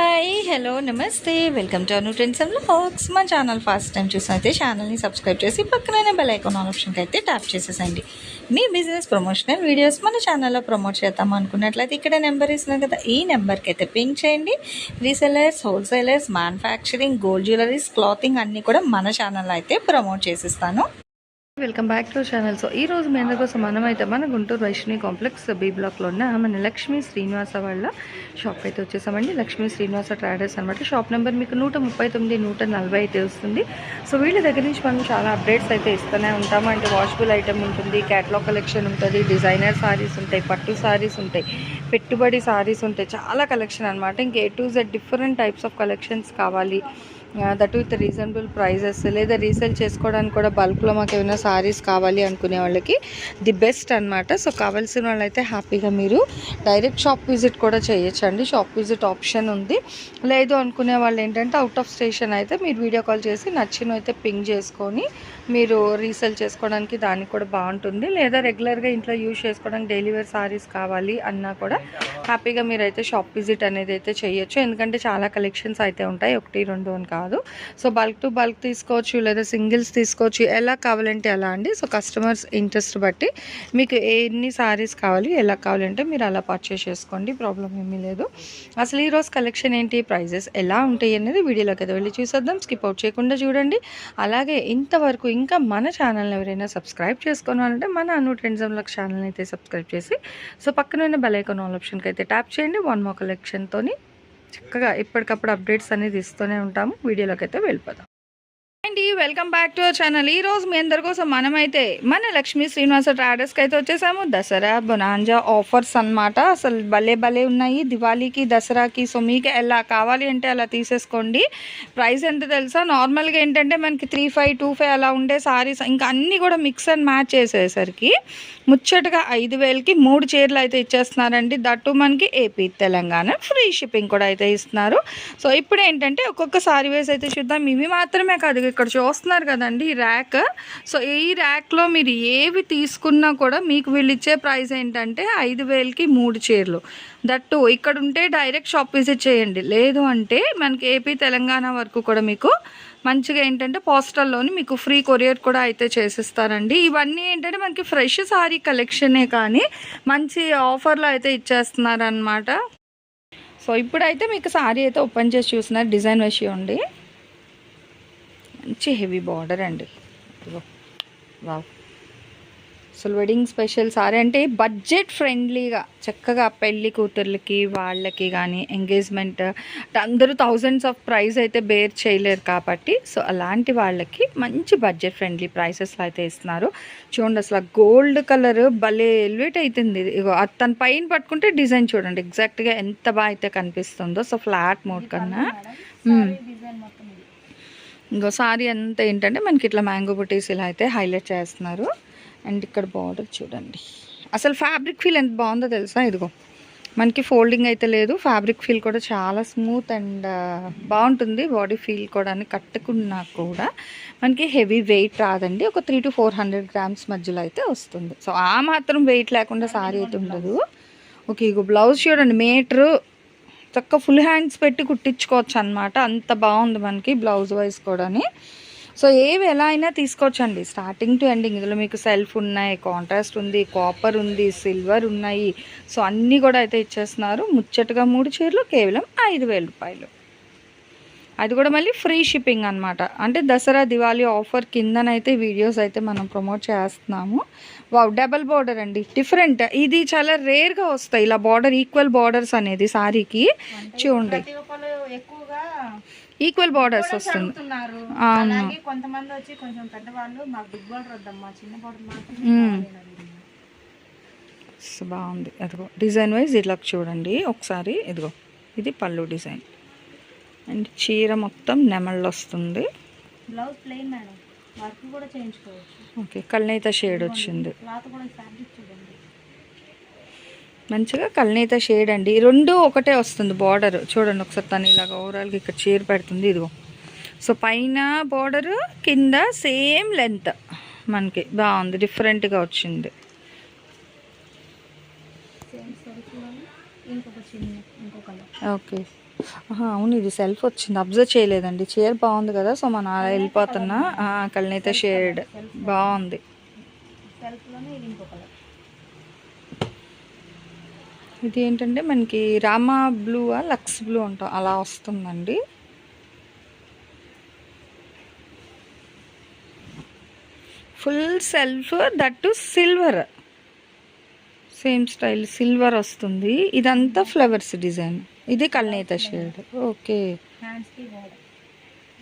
Hi hello నమస్తే welcome to Anu trends and vlogs. మా channel first time చూసినైతే ఛానల్ని subscribe చేసి పక్కనైన బెల్ ఐకాన్ ఆప్షన్కి అయితే ట్యాప్ చేసేసండి. మీ బిజినెస్ ప్రమోషనల్ వీడియోస్ మన ఛానల్లో ప్రమోట్ చేద్దాం అనుకున్నట్లయితే ఇక్కడ నెంబర్ ఇస్తున్నాం కదా, ఈ నెంబర్కి అయితే పింక్ చేయండి. Resellers, wholesalers, manufacturing, gold jewelleries, clothing అన్నీ కూడా మన ఛానల్లో అయితే ప్రమోట్ చేసిస్తాను. Welcome back to channel. So ఈ రోజు మీ అందరి కోసం మనమైతే మన గుంటూరు వైష్ణవి కాంప్లెక్స్ బి బ్లాక్లో ఉన్న మన లక్ష్మీ శ్రీనివాస వాళ్ళ షాప్ అయితే వచ్చేసామండి. లక్ష్మీ శ్రీనివాస ట్రేడర్స్ అనమాట. షాప్ నెంబర్ మీకు 139, 140 అయితే వస్తుంది. సో వీళ్ళ దగ్గర నుంచి మనం చాలా అప్డేట్స్ అయితే ఇస్తూనే ఉంటాము. అంటే వాషబుల్ ఐటమ్ ఉంటుంది, క్యాటలాగ్ కలెక్షన్ ఉంటుంది, డిజైనర్ సారీస్ ఉంటాయి, పట్టు సారీస్ ఉంటాయి, పెట్టుబడి సారీస్ ఉంటాయి, చాలా కలెక్షన్ అనమాట. ఇంకా A to Z different types of collections కావాలి, దట్ విత్ రీజనబుల్ ప్రైజెస్, లేదా రీసేల్ చేసుకోవడానికి కూడా బల్క్లో మాకు ఏమైనా సారీస్ కావాలి అనుకునే వాళ్ళకి ది బెస్ట్ అనమాట. సో కావాల్సిన వాళ్ళైతే హ్యాపీగా మీరు డైరెక్ట్ షాప్ విజిట్ కూడా చేయొచ్చు అండి. షాప్ విజిట్ ఆప్షన్ ఉంది. లేదు అనుకునే వాళ్ళు ఏంటంటే అవుట్ ఆఫ్ స్టేషన్ అయితే మీరు వీడియో కాల్ చేసి నచ్చిన అయితే పింగ్ చేసుకొని మీరు రీసేల్ చేసుకోవడానికి దానికి కూడా బాగుంటుంది. లేదా రెగ్యులర్గా ఇంట్లో యూజ్ చేసుకోవడానికి డైలీ వేర్ సారీస్ కావాలి అన్నా కూడా హ్యాపీగా మీరైతే షాప్ విజిట్ అనేది అయితే చేయొచ్చు. ఎందుకంటే చాలా కలెక్షన్స్ అయితే ఉంటాయి, 1, 2 అని కాదు. సో బల్క్ టు బల్క్ తీసుకోవచ్చు, లేదా సింగిల్స్ తీసుకోవచ్చు, ఎలా కావాలంటే అలా అండి. సో కస్టమర్స్ ఇంట్రెస్ట్ బట్టి మీకు ఎన్ని సారీస్ కావాలి, ఎలా కావాలంటే మీరు అలా పర్చేస్ చేసుకోండి, ప్రాబ్లం ఏమీ లేదు. అసలు ఈరోజు కలెక్షన్ ఏంటి, ప్రైజెస్ ఎలా ఉంటాయి అనేది వీడియోలోకి అయితే వెళ్ళి చూసేద్దాం. స్కిప్ అవుట్ చేయకుండా చూడండి. అలాగే ఇంతవరకు ఇంకా మన ఛానల్ని ఎవరైనా సబ్స్క్రైబ్ చేసుకోవాలంటే మన అను ట్రెండ్స్ అండ్ వ్లాగ్స్ ఛానల్ని అయితే సబ్స్క్రైబ్ చేసి సో పక్కన ఉన్న బెల్ ఐకాన్ ఆల్ ఆప్షన్కి అయితే ట్యాప్ చేయండి. వన్ మోర్ కలెక్షన్తోని చక్కగా ఎప్పటికప్పుడు అప్డేట్స్ అనేది ఇస్తూనే ఉంటాము. వీడియోలోకి అయితే వెళ్ళిపోదాం అండి. Welcome back to our channel. ఈ రోజు మీ అందరి కోసం మనమైతే మన లక్ష్మీ శ్రీనివాస ట్రేడర్స్కి అయితే వచ్చేసాము. దసరా బొనాంజా ఆఫర్స్ అనమాట. అసలు భలే ఉన్నాయి దివాళీకి, దసరాకి. సో మీకు ఎలా కావాలి అంటే అలా తీసేసుకోండి. ప్రైస్ ఎంత తెలుసా, నార్మల్గా ఏంటంటే మనకి 3,500, 2,500 అలా ఉండే సారీస్ ఇంకా అన్నీ కూడా మిక్స్ అండ్ మ్యాచ్ చేసేసరికి ముచ్చటగా 5,000కి 3 చీరలు అయితే ఇచ్చేస్తున్నారండి. దట్టు మనకి ఏపీ, తెలంగాణ ఫ్రీ షిప్పింగ్ కూడా అయితే ఇస్తున్నారు. సో ఇప్పుడు ఏంటంటే ఒక్కొక్క సారీ వేసి అయితే చూద్దాం. ఇవి మాత్రమే కాదు, ఇక్కడ చూస్తున్నారు కదండి ఈ ర్యాక్. సో ఈ ర్యాక్లో మీరు ఏవి తీసుకున్నా కూడా మీకు వీళ్ళు ఇచ్చే ప్రైస్ ఏంటంటే 5,000కి 3 చీరలు. దట్టు ఇక్కడ ఉంటే డైరెక్ట్ షాప్ విజిట్ చేయండి. లేదు అంటే మనకి ఏపీ, తెలంగాణ వరకు కూడా మీకు మంచిగా ఏంటంటే పోస్టల్లోని మీకు ఫ్రీ కొరియర్ కూడా అయితే చేసిస్తారండి. ఇవన్నీ ఏంటంటే మనకి ఫ్రెష్ సారీ కలెక్షనే కానీ మంచి ఆఫర్లో అయితే ఇచ్చేస్తున్నారనమాట. సో ఇప్పుడైతే మీకు సారీ అయితే ఓపెన్ చేసి చూస్తున్నారు. డిజైన్ విషయం అండి, మంచి హెవీ బార్డర్ అండి. వావ్, అసలు వెడ్డింగ్ స్పెషల్ సారీ అంటే బడ్జెట్ ఫ్రెండ్లీగా చక్కగా పెళ్ళి కూతుర్లకి వాళ్ళకి కానీ ఎంగేజ్మెంట్ అందరూ థౌజండ్స్ ఆఫ్ ప్రైస్ అయితే బేర్ చేయలేరు కాబట్టి సో అలాంటి వాళ్ళకి మంచి బడ్జెట్ ఫ్రెండ్లీ ప్రైసెస్లో అయితే ఇస్తున్నారు. చూడండి అసలు గోల్డ్ కలర్ భలే ఎలివేట్ అవుతుంది. ఇగో తన పైన పట్టుకుంటే డిజైన్ చూడండి ఎగ్జాక్ట్గా ఎంత బాగా అయితే కనిపిస్తుందో. సో ఫ్లాట్ మోడ్ కన్నా ఇంకో సారీ అంతా ఏంటంటే మనకి ఇట్లా మ్యాంగో బుటీస్ ఇలా అయితే హైలైట్ చేస్తున్నారు. అండ్ ఇక్కడ బార్డర్ చూడండి, అసలు ఫ్యాబ్రిక్ ఫీల్ ఎంత బాగుందో తెలుసా. ఇదిగో మనకి ఫోల్డింగ్ అయితే లేదు, ఫ్యాబ్రిక్ ఫీల్ కూడా చాలా స్మూత్ అండ్ బాగుంటుంది. బాడీ ఫీల్ కూడా కట్టుకున్నా కూడా మనకి హెవీ వెయిట్ రాదండి. ఒక 300 to 400 grams మధ్యలో అయితే వస్తుంది. సో ఆ మాత్రం వెయిట్ లేకుండా సారీ అయితే ఉండదు. ఓకే, ఇగో బ్లౌజ్ చూడండి, మీటరు చక్క ఫుల్ హ్యాండ్స్ పెట్టి కుట్టించుకోవచ్చు అనమాట. అంత బాగుంది మనకి బ్లౌజ్ వైజ్ కూడా. సో ఏవి ఎలా అయినా తీసుకోవచ్చండి స్టార్టింగ్ టు ఎండింగ్. ఇందులో మీకు సెల్ఫ్ ఉన్నాయి, కాంట్రాస్ట్ ఉంది, కాపర్ ఉంది, సిల్వర్ ఉన్నాయి. సో అన్నీ కూడా అయితే ఇచ్చేస్తున్నారు. ముచ్చటగా 3 చీరలు కేవలం 5,000 రూపాయలు. అది కూడా మళ్ళీ ఫ్రీ షిప్పింగ్ అనమాట. అంటే దసరా దివాళీ ఆఫర్ కిందనైతే వీడియోస్ అయితే మనం ప్రమోట్ చేస్తున్నాము. వావ్, డబల్ బార్డర్ అండి, డిఫరెంట్. ఇది చాలా రేర్గా వస్తాయి ఇలా బార్డర్, ఈక్వల్ బార్డర్స్ అనేది సారీకి. చూడండి ఈక్వల్ బార్డర్స్ వస్తుంది. కొంతమంది వచ్చి కొంచెం పెద్దవాళ్ళు మాకు బిగ్ బార్డర్ వద్దమ్మా, చిన్న బార్డర్ బాగుంది. అదిగో డిజైన్ వైజ్ ఇట్లా చూడండి ఒకసారి. ఇదిగో ఇది పళ్ళు డిజైన్ అండ్ చీర మొత్తం నెమళ్ళు వస్తుంది. బ్లౌజ్ ప్లెయిన్ మేడం, వర్క్ కూడా చేయించుకోవచ్చు. ఓకే, కల్నేత షేడ్ వచ్చింది, క్లాత్ కూడా ఫ్యాబ్రిక్ చూడండి మంచిగా కల్నేత షేడ్ అండి. 2 ఒకటే వస్తుంది బార్డర్. చూడండి ఒకసారి తను ఇలాగ ఓవరాల్గా ఇక్కడ చీర పెడుతుంది. ఇదిగో సో పైన బార్డర్, కింద సేమ్ లెంత్ మనకి బాగుంది, డిఫరెంట్గా వచ్చింది. ఇంకొక చిన్న ఇంకో కలర్. ఓకే, అవును, ఇది సెల్ఫ్ వచ్చింది, అబ్జర్వ్ చేయలేదండి. చీర బాగుంది కదా, సో మనం అలా వెళ్ళిపోతున్నా. కల్నేత షేడ్ బాగుంది. ఇది ఏంటంటే మనకి రామా బ్లూ లక్స్ బ్లూ అంటాం అలా వస్తుందండి. Full self, that silver, same style silver వస్తుంది. ఇదంతా ఫ్లవర్స్ డిజైన్. ఇది కల్నేత షేడ్. ఓకే,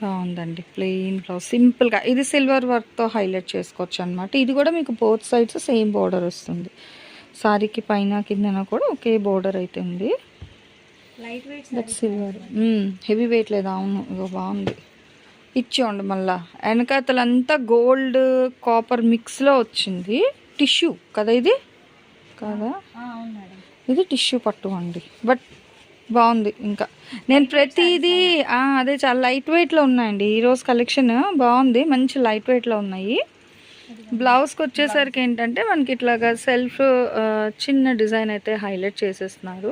బాగుందండి. ప్లెయిన్ బ్లౌజ్ సింపుల్గా, ఇది సిల్వర్ వర్క్తో హైలైట్ చేసుకోవచ్చు అనమాట. ఇది కూడా మీకు బోత్ సైడ్స్ సేమ్ బోర్డర్ వస్తుంది. సారీకి పైన కిందన కూడా ఒకే బోర్డర్ అయితే ఉంది. దట్ సిల్వర్, హెవీ వెయిట్ లేదా? అవును, ఇగో బాగుంది. ఇచ్చేయండి మళ్ళా. వెనకాతలంతా గోల్డ్ కాపర్ మిక్స్లో వచ్చింది. టిష్యూ కదా ఇది? కదా, ఇది టిష్యూ పట్టు అండి. బట్ బాగుంది. ఇంకా నేను ప్రతిదీ అదే చాలా లైట్ వెయిట్లో ఉన్నాయండి ఈరోజు కలెక్షన్. బాగుంది, మంచి లైట్ వెయిట్లో ఉన్నాయి. బ్లౌజ్కి వచ్చేసరికి ఏంటంటే మనకి ఇట్లాగా సెల్ఫ్ చిన్న డిజైన్ అయితే హైలైట్ చేసేస్తున్నారు.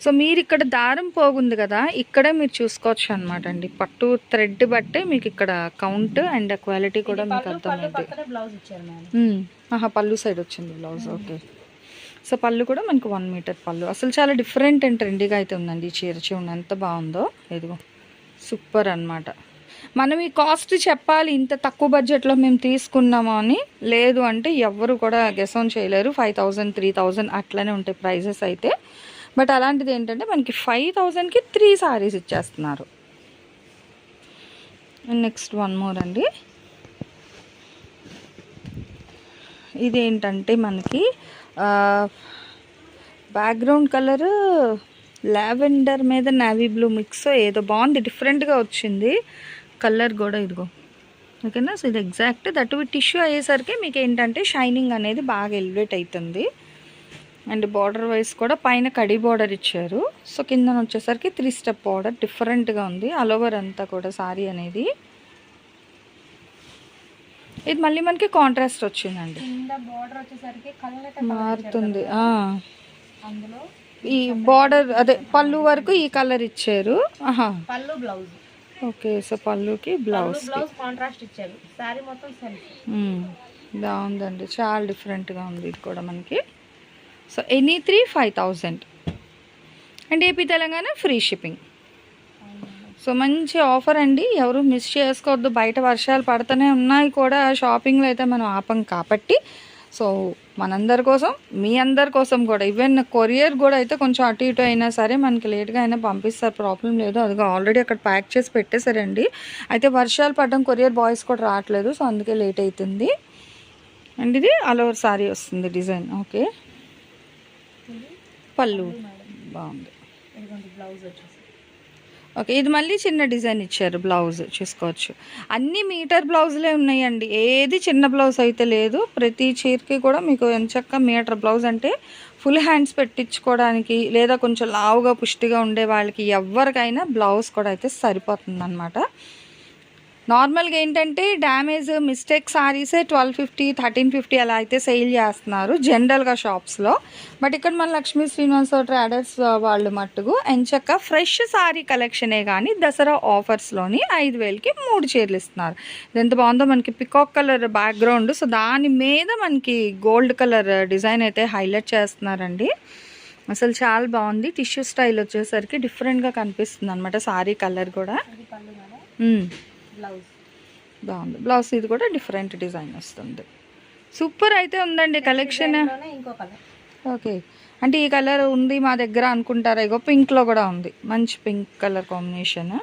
సో మీరు ఇక్కడ దారం పోగుంది కదా, ఇక్కడే మీరు చూసుకోవచ్చు అనమాట అండి. పట్టు థ్రెడ్ బట్టే మీకు ఇక్కడ కౌంట్ అండ్ క్వాలిటీ కూడా మీకు అర్థమైంది. పళ్ళు సైడ్ వచ్చింది బ్లౌజ్. ఓకే, సో పళ్ళు కూడా మనకు 1 మీటర్ పళ్ళు. అసలు చాలా డిఫరెంట్ అండ్ ట్రెండీగా అయితే ఉందండి ఈ చీర. చూడండి ఎంత బాగుందో. ఇదిగో సూపర్ అనమాట. మనం ఈ కాస్ట్ చెప్పాలి ఇంత తక్కువ బడ్జెట్లో మేము తీసుకున్నాము అని, లేదు అంటే ఎవరు కూడా గెస్ ఆన్ చేయలేరు. 5000 3000 అట్లనే ఉంటాయి ప్రైజెస్ అయితే. బట్ అలాంటిది ఏంటంటే మనకి 5000కి 3 సారీస్ ఇచ్చేస్తున్నారు. నెక్స్ట్ వన్ మోర్ అండి. ఇదేంటంటే మనకి బ్యాక్గ్రౌండ్ కలర్ లావెండర్ మీద నావీ బ్లూ మిక్స్ ఏదో బాగుంది, డిఫరెంట్గా వచ్చింది కలర్ కూడా. ఇదిగో ఓకేనా. సో ఇది ఎగ్జాక్ట్ దట్ టిష్యూ అయ్యేసరికి మీకు ఏంటంటే షైనింగ్ అనేది బాగా ఎలివేట్ అవుతుంది. అండ్ బార్డర్ వైజ్ కూడా పైన కడి బార్డర్ ఇచ్చారు. సో కింద వచ్చేసరికి 3 స్టెప్ బార్డర్ డిఫరెంట్గా ఉంది ఆల్ ఓవర్ అంతా కూడా సారీ అనేది. ఇది మళ్ళీ మనకి కాంట్రాస్ట్ వచ్చిందండి, మారుతుంది. ఈ బార్డర్ అదే పళ్ళు వరకు ఈ కలర్ ఇచ్చారు. ఓకే, సో పళ్ళుకి బ్లౌజ్ కాంట్రాస్ట్ ఇచ్చారు. సారీ మొత్తం బాగుందండి, చాలా డిఫరెంట్గా ఉంది ఇది కూడా మనకి. So any 3 5000 and AP Telangana free shipping. So మంచి ఆఫర్ అండి, ఎవరు మిస్ చేసుకోవద్దు. బయట వర్షాలు పడుతూనే ఉన్నాయి కూడా, షాపింగ్లో అయితే మనం ఆపం కాబట్టి. సో మనందరి కోసం, మీ అందరి కోసం కూడా, ఈవెన్ కొరియర్ కూడా అయితే కొంచెం అటు ఇటు అయినా సరే మనకి లేట్గా అయినా పంపిస్తారు, ప్రాబ్లం లేదు. అదిగా ఆల్రెడీ అక్కడ ప్యాక్ చేసి పెట్టేశారండి. అయితే వర్షాలు పడడం కొరియర్ బాయ్స్ కూడా రావట్లేదు, సో అందుకే లేట్ అవుతుంది. అండ్ ఇది ఆల్ ఓవర్ సారీ వస్తుంది డిజైన్. ఓకే, పళ్ళు బాగుంది. ఓకే, ఇది మళ్ళీ చిన్న డిజైన్ ఇచ్చారు. బ్లౌజ్ చూసుకోవచ్చు, అన్ని మీటర్ బ్లౌజులే ఉన్నాయండి, ఏది చిన్న బ్లౌజ్ అయితే లేదు. ప్రతి చీరకి కూడా మీకు ఎంచక్క మీటర్ బ్లౌజ్ అంటే ఫుల్ హ్యాండ్స్ పెట్టించుకోవడానికి, లేదా కొంచెం లావుగా పుష్టిగా ఉండే వాళ్ళకి ఎవరికైనా బ్లౌజ్ కూడా అయితే సరిపోతుంది అనమాట. నార్మల్గా ఏంటంటే డ్యామేజ్ మిస్టేక్ సారీసే 1250 1350 అలా అయితే సేల్ చేస్తున్నారు జనరల్గా షాప్స్లో. బట్ ఇక్కడ మన లక్ష్మీ శ్రీనివాస ట్రేడర్స్ వాళ్ళు మట్టుకు ఎంచక్క ఫ్రెష్ సారీ కలెక్షనే కానీ దసరా ఆఫర్స్లోని 5000కి 3 చీరలు ఇస్తున్నారు. ఇది ఎంత బాగుందో, మనకి పికాక్ కలర్ బ్యాక్గ్రౌండ్, సో దాని మీద మనకి గోల్డ్ కలర్ డిజైన్ అయితే హైలైట్ చేస్తున్నారండి. అసలు చాలా బాగుంది. టిష్యూ స్టైల్ వచ్చేసరికి డిఫరెంట్గా కనిపిస్తుంది అనమాట సారీ కలర్ కూడా. బాగుంది బ్లౌజ్, ఇది కూడా డిఫరెంట్ డిజైన్ వస్తుంది. సూపర్ అయితే ఉందండి కలెక్షన్. ఓకే, అంటే ఈ కలర్ ఉంది మా దగ్గర అనుకుంటారా? ఇగో పింక్లో కూడా ఉంది, మంచి పింక్ కలర్ కాంబినేషన్.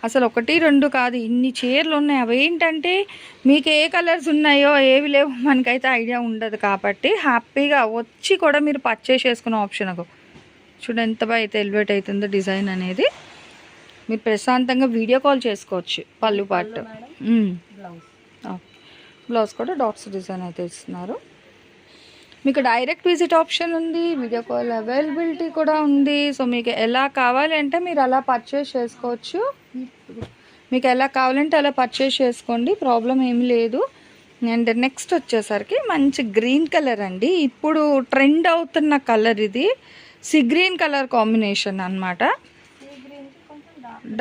అసలు 1 2 కాదు, ఇన్ని చీరలు ఉన్నాయి. అవి ఏంటంటే మీకు ఏ కలర్స్ ఉన్నాయో ఏవి లేవు మనకైతే ఐడియా ఉండదు కాబట్టి హ్యాపీగా వచ్చి కూడా మీరు పర్చేస్ చేసుకునే ఆప్షన్. చూడండి ఎంత బాగా అయితే ఎలివేట్ అవుతుందో డిజైన్ అనేది. మీరు ప్రశాంతంగా వీడియో కాల్ చేసుకోవచ్చు. పళ్ళు పార్ట్, బ్లౌజ్ కూడా డాట్స్ డిజైన్ అయితే ఇస్తున్నారు. మీకు డైరెక్ట్ విజిట్ ఆప్షన్ ఉంది, వీడియో కాల్ అవైలబిలిటీ కూడా ఉంది. సో మీకు ఎలా కావాలి అంటే మీరు అలా పర్చేస్ చేసుకోవచ్చు. మీకు ఎలా కావాలంటే అలా పర్చేస్ చేసుకోండి, ప్రాబ్లం ఏమి లేదు. అండ్ నెక్స్ట్ వచ్చేసరికి మంచి గ్రీన్ కలర్ అండి, ఇప్పుడు ట్రెండ్ అవుతున్న కలర్ ఇది. సీ గ్రీన్ కలర్ కాంబినేషన్ అన్నమాట.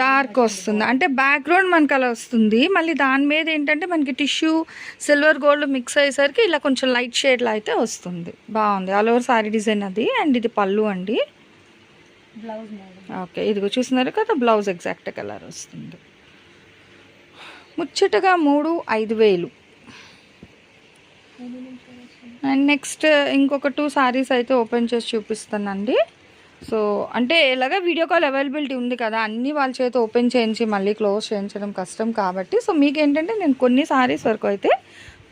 డార్క్ వస్తుంది అంటే బ్యాక్గ్రౌండ్ మనకి అలా వస్తుంది. మళ్ళీ దాని మీద ఏంటంటే మనకి టిష్యూ సిల్వర్ గోల్డ్ మిక్స్ అయ్యేసరికి ఇలా కొంచెం లైట్ షేడ్లో అయితే వస్తుంది. బాగుంది. ఆల్ ఓవర్ సారీ డిజైన్ అది. అండ్ ఇది పళ్ళు అండి. బ్లౌజ్ ఓకే, ఇదిగో చూస్తున్నారు కదా, బ్లౌజ్ ఎగ్జాక్ట్ కలర్ వస్తుంది. ముచ్చటగా 3,5,000. అండ్ నెక్స్ట్ ఇంకొక 2 సారీస్ అయితే ఓపెన్ చేసి చూపిస్తానండి. సో అంటే ఎలాగ వీడియో కాల్ అవైలబిలిటీ ఉంది కదా, అన్నీ వాళ్ళ చేత ఓపెన్ చేయించి మళ్ళీ క్లోజ్ చేయించడం కష్టం కాబట్టి, సో మీకు ఏంటంటే నేను కొన్ని సారీస్ వరకు అయితే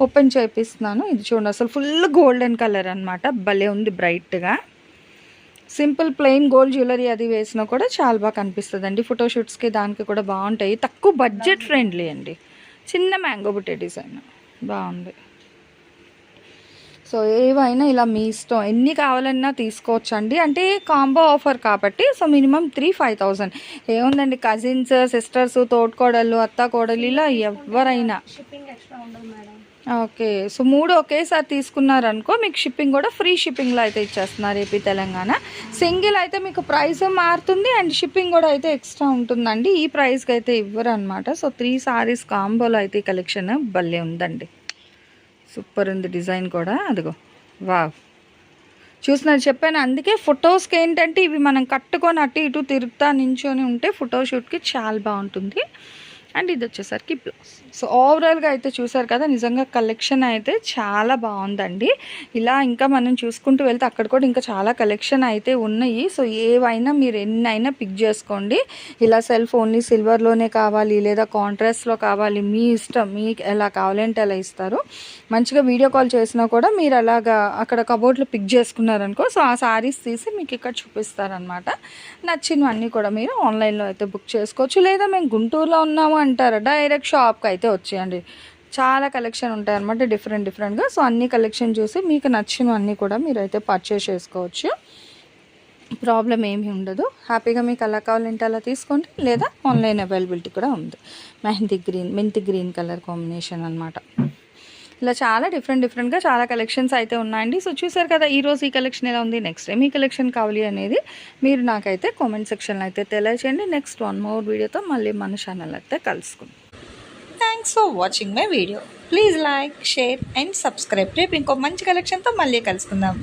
ఓపెన్ చేపిస్తున్నాను. ఇది చూడండి, అసలు ఫుల్ గోల్డెన్ కలర్ అనమాట. భలే ఉంది బ్రైట్గా. సింపుల్ ప్లెయిన్ గోల్డ్ జ్యువెలరీ అది వేసినా కూడా చాలా బాగా కనిపిస్తుంది అండి. ఫోటోషూట్స్కి దానికి కూడా బాగుంటాయి. తక్కువ బడ్జెట్ ఫ్రెండ్లీ అండి. చిన్న మ్యాంగో బుట్టే డిజైన్ బాగుంది. సో ఏవైనా ఇలా మీ ఇష్టం, ఎన్ని కావాలన్నా తీసుకోవచ్చు అండి. అంటే కాంబో ఆఫర్ కాబట్టి సో మినిమం 3,5,000. ఏముందండి, కజిన్స్, సిస్టర్స్, తోడుకోడళ్ళు, అత్త కోడలు ఇలా ఎవరైనా. షిప్పింగ్ ఎక్స్ట్రా ఉండదు మేడం. ఓకే, సో 3 ఒకేసారి తీసుకున్నారనుకో మీకు షిప్పింగ్ కూడా ఫ్రీ షిప్పింగ్లో అయితే ఇచ్చేస్తున్నారు ఏపీ తెలంగాణ. సింగిల్ అయితే మీకు ప్రైస్ మారుతుంది అండ్ షిప్పింగ్ కూడా అయితే ఎక్స్ట్రా ఉంటుందండి. ఈ ప్రైస్కి అయితే ఇవ్వరు అనమాట. సో 3 సారీస్ కాంబోలో అయితే ఈ కలెక్షన్ భలే ఉందండి. సూపర్ ఉంది డిజైన్ కూడా. అదిగో వావ్, చూస్తున్నారు చెప్పాను. అందుకే ఫొటోస్కి ఏంటంటే ఇవి మనం కట్టుకొని అటు ఇటు తిరుగుతా నించొని ఉంటే ఫోటోషూట్కి చాలా బాగుంటుంది. అండ్ ఇది వచ్చేసరికి బ్లౌజ్. సో ఓవరాల్గా అయితే చూసారు కదా, నిజంగా కలెక్షన్ అయితే చాలా బాగుందండి. ఇలా ఇంకా మనం చూసుకుంటూ వెళ్తే అక్కడ కూడా ఇంకా చాలా కలెక్షన్ అయితే ఉన్నాయి. సో ఏవైనా మీరు ఎన్నైనా పిక్ చేసుకోండి. ఇలా సెల్ఫ్ ఓన్లీ సిల్వర్లోనే కావాలి లేదా కాంట్రాస్ట్లో కావాలి, మీ ఇష్టం. మీకు ఎలా కావాలంటే అలా ఇస్తారు. మంచిగా వీడియో కాల్ చేసినా కూడా మీరు అలాగా అక్కడ కబోర్డ్లో పిక్ చేసుకున్నారనుకో, సో ఆ సారీస్ తీసి మీకు ఇక్కడ చూపిస్తారనమాట. నచ్చినవన్నీ కూడా మీరు ఆన్లైన్లో అయితే బుక్ చేసుకోవచ్చు. లేదా మేము గుంటూరులో ఉన్నాము అంటారా, డైరెక్ట్ షాప్కి అయితే వచ్చేయండి. చాలా కలెక్షన్ ఉంటాయి అన్నమాట డిఫరెంట్గా. సో అన్ని కలెక్షన్ చూసి మీకు నచ్చినవన్నీ కూడా మీరు అయితే పర్చేస్ చేసుకోవచ్చు. ప్రాబ్లం ఏమీ ఉండదు. హ్యాపీగా మీకు అలా కావాలంటే అలా తీసుకోండి. లేదా ఆన్లైన్ అవైలబిలిటీ కూడా ఉంది. మెంతి గ్రీన్ కలర్ కాంబినేషన్ అనమాట. ఇలా చాలా డిఫరెంట్గా చాలా కలెక్షన్స్ అయితే ఉన్నాయండి. సో చూసారు కదా, ఈరోజు ఈ కలెక్షన్ ఎలా ఉంది, నెక్స్ట్ టైం ఈ కలెక్షన్ కావాలి అనేది మీరు నాకైతే కామెంట్ సెక్షన్లో అయితే తెలియచేయండి. నెక్స్ట్ 1 more వీడియోతో మళ్ళీ మన ఛానల్ అయితే కలుసుకుందాం. Thanks for watching my video. Please like, share and subscribe. రేపు ఇంకో మంచి కలెక్షన్తో మళ్ళీ కలుసుకుందాం.